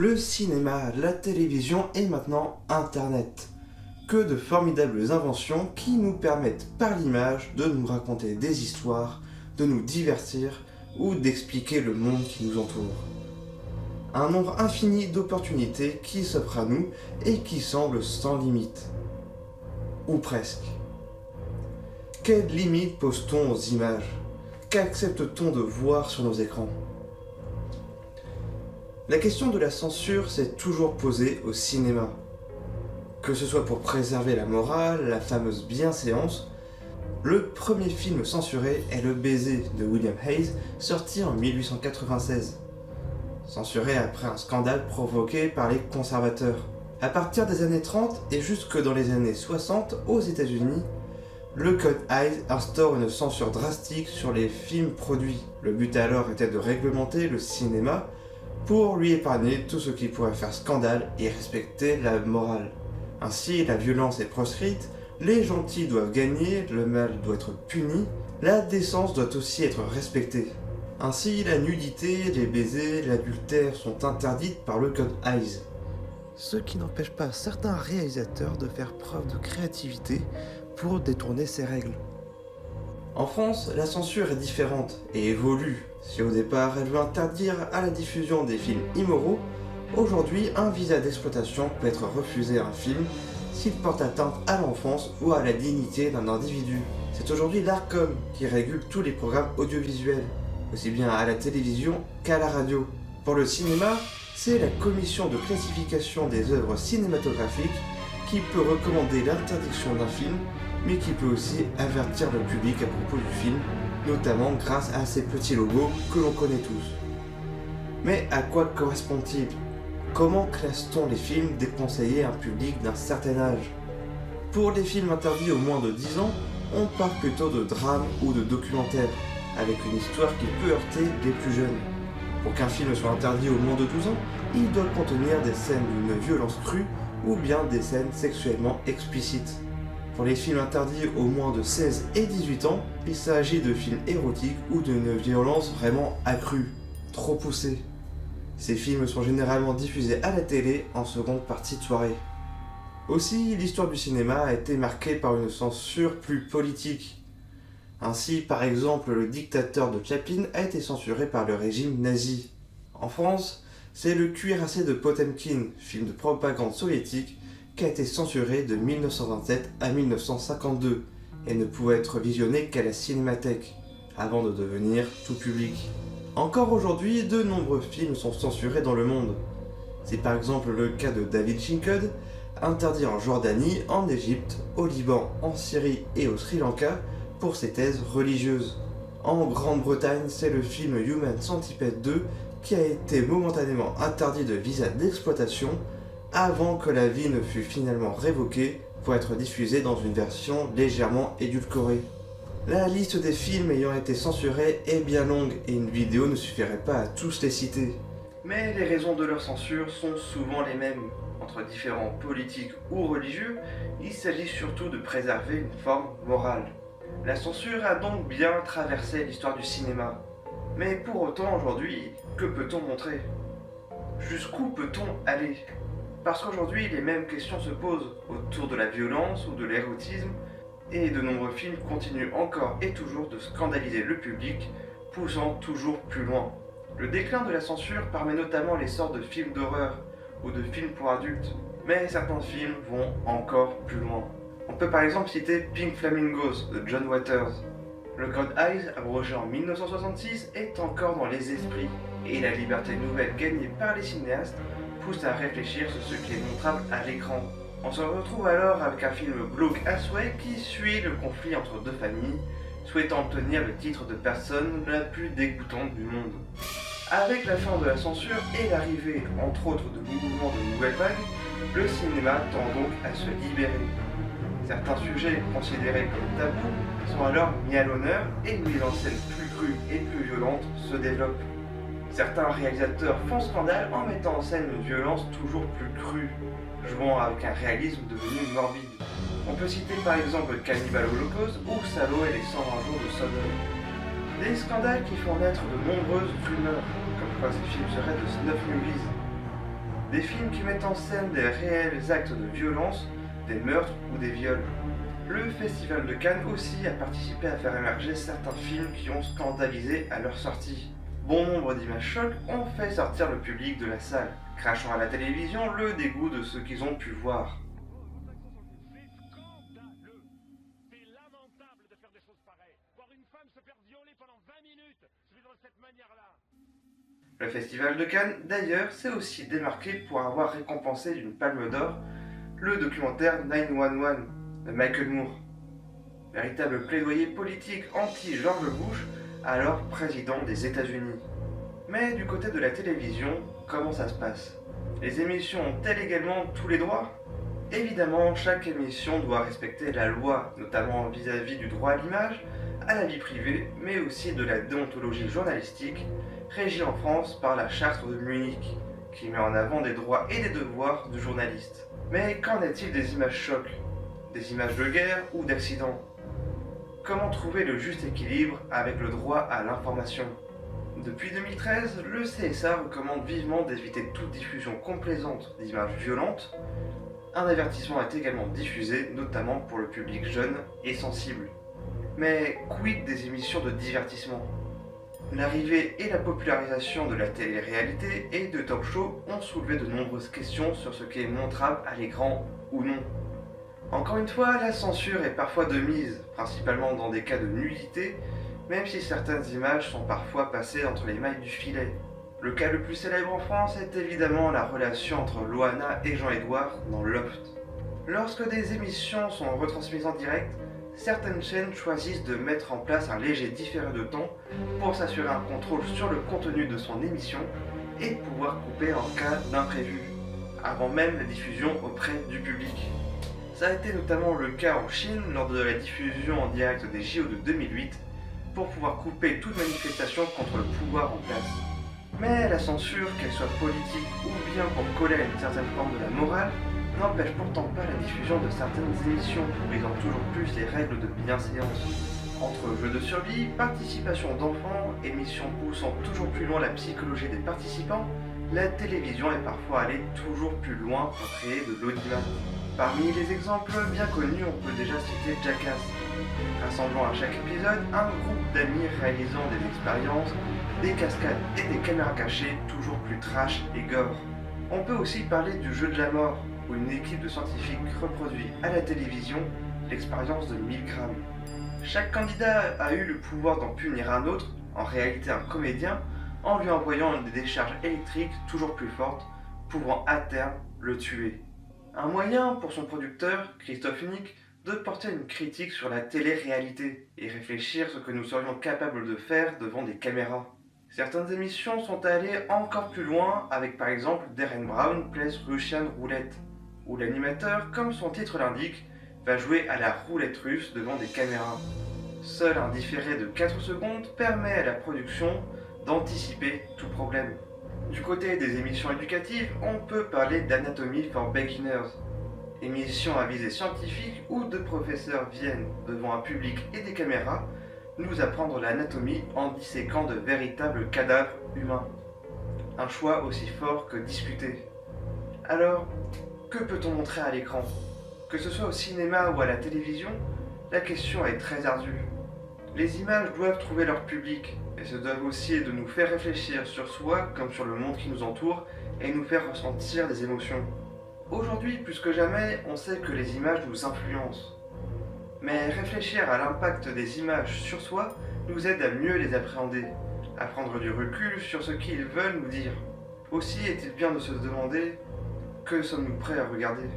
Le cinéma, la télévision et maintenant Internet. Que de formidables inventions qui nous permettent par l'image de nous raconter des histoires, de nous divertir ou d'expliquer le monde qui nous entoure. Un nombre infini d'opportunités qui s'offrent à nous et qui semblent sans limite. Ou presque. Quelles limites pose-t-on aux images ? Qu'accepte-t-on de voir sur nos écrans ? La question de la censure s'est toujours posée au cinéma. Que ce soit pour préserver la morale, la fameuse bienséance, le premier film censuré est Le Baiser de William Hays, sorti en 1896. Censuré après un scandale provoqué par les conservateurs. À partir des années 30 et jusque dans les années 60 aux États-Unis, le Code Hays instaure une censure drastique sur les films produits. Le but alors était de réglementer le cinéma pour lui épargner tout ce qui pourrait faire scandale et respecter la morale. Ainsi, la violence est proscrite, les gentils doivent gagner, le mal doit être puni, la décence doit aussi être respectée. Ainsi, la nudité, les baisers, l'adultère sont interdites par le Code Hays. Ce qui n'empêche pas certains réalisateurs de faire preuve de créativité pour détourner ces règles. En France, la censure est différente et évolue. Si au départ elle veut interdire à la diffusion des films immoraux, aujourd'hui un visa d'exploitation peut être refusé à un film s'il porte atteinte à l'enfance ou à la dignité d'un individu. C'est aujourd'hui l'Arcom qui régule tous les programmes audiovisuels, aussi bien à la télévision qu'à la radio. Pour le cinéma, c'est la commission de classification des œuvres cinématographiques qui peut recommander l'interdiction d'un film, mais qui peut aussi avertir le public à propos du film, notamment grâce à ces petits logos que l'on connaît tous. Mais à quoi correspond-il ? Comment classe-t-on les films déconseillés à un public d'un certain âge ? Pour les films interdits aux moins de 10 ans, on parle plutôt de drame ou de documentaire, avec une histoire qui peut heurter les plus jeunes. Pour qu'un film soit interdit aux moins de 12 ans, il doit contenir des scènes d'une violence crue ou bien des scènes sexuellement explicites. Pour les films interdits aux moins de 16 et 18 ans, il s'agit de films érotiques ou d'une violence vraiment accrue, trop poussée. Ces films sont généralement diffusés à la télé en seconde partie de soirée. Aussi, l'histoire du cinéma a été marquée par une censure plus politique. Ainsi, par exemple, Le Dictateur de Chaplin a été censuré par le régime nazi. En France, c'est Le Cuirassé de Potemkin, film de propagande soviétique, qui a été censuré de 1927 à 1952 et ne pouvait être visionné qu'à la cinémathèque, avant de devenir tout public. Encore aujourd'hui, de nombreux films sont censurés dans le monde. C'est par exemple le cas de David Fincher, interdit en Jordanie, en Égypte, au Liban, en Syrie et au Sri Lanka pour ses thèses religieuses. En Grande-Bretagne, c'est le film Human Centipede 2 qui a été momentanément interdit de visa d'exploitation avant que l'avis ne fût finalement révoqué pour être diffusé dans une version légèrement édulcorée. La liste des films ayant été censurés est bien longue et une vidéo ne suffirait pas à tous les citer. Mais les raisons de leur censure sont souvent les mêmes. Entre différents politiques ou religieux, il s'agit surtout de préserver une forme morale. La censure a donc bien traversé l'histoire du cinéma. Mais pour autant aujourd'hui, que peut-on montrer ? Jusqu'où peut-on aller ? Parce qu'aujourd'hui, les mêmes questions se posent autour de la violence ou de l'érotisme, et de nombreux films continuent encore et toujours de scandaliser le public, poussant toujours plus loin. Le déclin de la censure permet notamment l'essor de films d'horreur ou de films pour adultes, mais certains films vont encore plus loin. On peut par exemple citer Pink Flamingos de John Waters. Le Code Hays, abrogé en 1966, est encore dans les esprits, et la liberté nouvelle gagnée par les cinéastes pousse à réfléchir sur ce qui est montrable à l'écran. On se retrouve alors avec un film glauque à souhait qui suit le conflit entre deux familles, souhaitant obtenir le titre de personne la plus dégoûtante du monde. Avec la fin de la censure et l'arrivée, entre autres, de mouvements de nouvelles vagues, le cinéma tend donc à se libérer. Certains sujets considérés comme tabous sont alors mis à l'honneur et une mise en scène plus crue et plus violente se développe. Certains réalisateurs font scandale en mettant en scène une violence toujours plus crue, jouant avec un réalisme devenu morbide. On peut citer par exemple Cannibal Holocaust ou Salo et les 120 jours de Sodome. Des scandales qui font naître de nombreuses rumeurs, comme quoi ces films seraient de snuff movies. Des films qui mettent en scène des réels actes de violence, des meurtres ou des viols. Le Festival de Cannes aussi a participé à faire émerger certains films qui ont scandalisé à leur sortie. Bon nombre d'images chocs ont fait sortir le public de la salle, crachant à la télévision le dégoût de ce qu'ils ont pu voir. Le Festival de Cannes, d'ailleurs, s'est aussi démarqué pour avoir récompensé d'une palme d'or le documentaire 911 de Michael Moore. Véritable plaidoyer politique anti-George Bush, alors président des États-Unis. Mais du côté de la télévision, comment ça se passe? Les émissions ont-elles également tous les droits? Évidemment, chaque émission doit respecter la loi, notamment vis-à-vis du droit à l'image, à la vie privée, mais aussi de la déontologie journalistique, régie en France par la Charte de Munich, qui met en avant des droits et des devoirs du journaliste. Mais qu'en est-il des images chocs? Des images de guerre ou d'accidents? Comment trouver le juste équilibre avec le droit à l'information? Depuis 2013, le CSA recommande vivement d'éviter toute diffusion complaisante d'images violentes. Un avertissement est également diffusé, notamment pour le public jeune et sensible. Mais quid des émissions de divertissement? L'arrivée et la popularisation de la télé-réalité et de talk-show ont soulevé de nombreuses questions sur ce qui est montrable à l'écran ou non. Encore une fois, la censure est parfois de mise, principalement dans des cas de nudité, même si certaines images sont parfois passées entre les mailles du filet. Le cas le plus célèbre en France est évidemment la relation entre Loana et Jean-Édouard dans Loft. Lorsque des émissions sont retransmises en direct, certaines chaînes choisissent de mettre en place un léger différé de temps pour s'assurer un contrôle sur le contenu de son émission et pouvoir couper en cas d'imprévu, avant même la diffusion auprès du public. Ça a été notamment le cas en Chine lors de la diffusion en direct des JO de 2008 pour pouvoir couper toute manifestation contre le pouvoir en place. Mais la censure, qu'elle soit politique ou bien pour coller à une certaine forme de la morale, n'empêche pourtant pas la diffusion de certaines émissions, brisant toujours plus les règles de bienséance. Entre jeux de survie, participation d'enfants, émissions poussant toujours plus loin la psychologie des participants, la télévision est parfois allée toujours plus loin pour créer de l'audimat. Parmi les exemples bien connus, on peut déjà citer Jackass, rassemblant à chaque épisode un groupe d'amis réalisant des expériences, des cascades et des caméras cachées toujours plus trash et gore. On peut aussi parler du jeu de la mort, où une équipe de scientifiques reproduit à la télévision l'expérience de 1000 grammes. Chaque candidat a eu le pouvoir d'en punir un autre, en réalité un comédien, en lui envoyant des décharges électriques toujours plus fortes, pouvant à terme le tuer. Un moyen pour son producteur, Christophe Nick, de porter une critique sur la télé-réalité et réfléchir ce que nous serions capables de faire devant des caméras. Certaines émissions sont allées encore plus loin avec par exemple Darren Brown Plays Russian Roulette, où l'animateur, comme son titre l'indique, va jouer à la roulette russe devant des caméras. Seul un différé de 4 secondes permet à la production d'anticiper tout problème. Du côté des émissions éducatives, on peut parler d'Anatomy for Beginners, émission à visée scientifique où deux professeurs viennent devant un public et des caméras nous apprendre l'anatomie en disséquant de véritables cadavres humains. Un choix aussi fort que discuté. Alors, que peut-on montrer à l'écran? Que ce soit au cinéma ou à la télévision, la question est très ardue. Les images doivent trouver leur public et se doivent aussi de nous faire réfléchir sur soi comme sur le monde qui nous entoure et nous faire ressentir des émotions. Aujourd'hui, plus que jamais, on sait que les images nous influencent. Mais réfléchir à l'impact des images sur soi nous aide à mieux les appréhender, à prendre du recul sur ce qu'ils veulent nous dire. Aussi est-il bien de se demander que sommes-nous prêts à regarder ?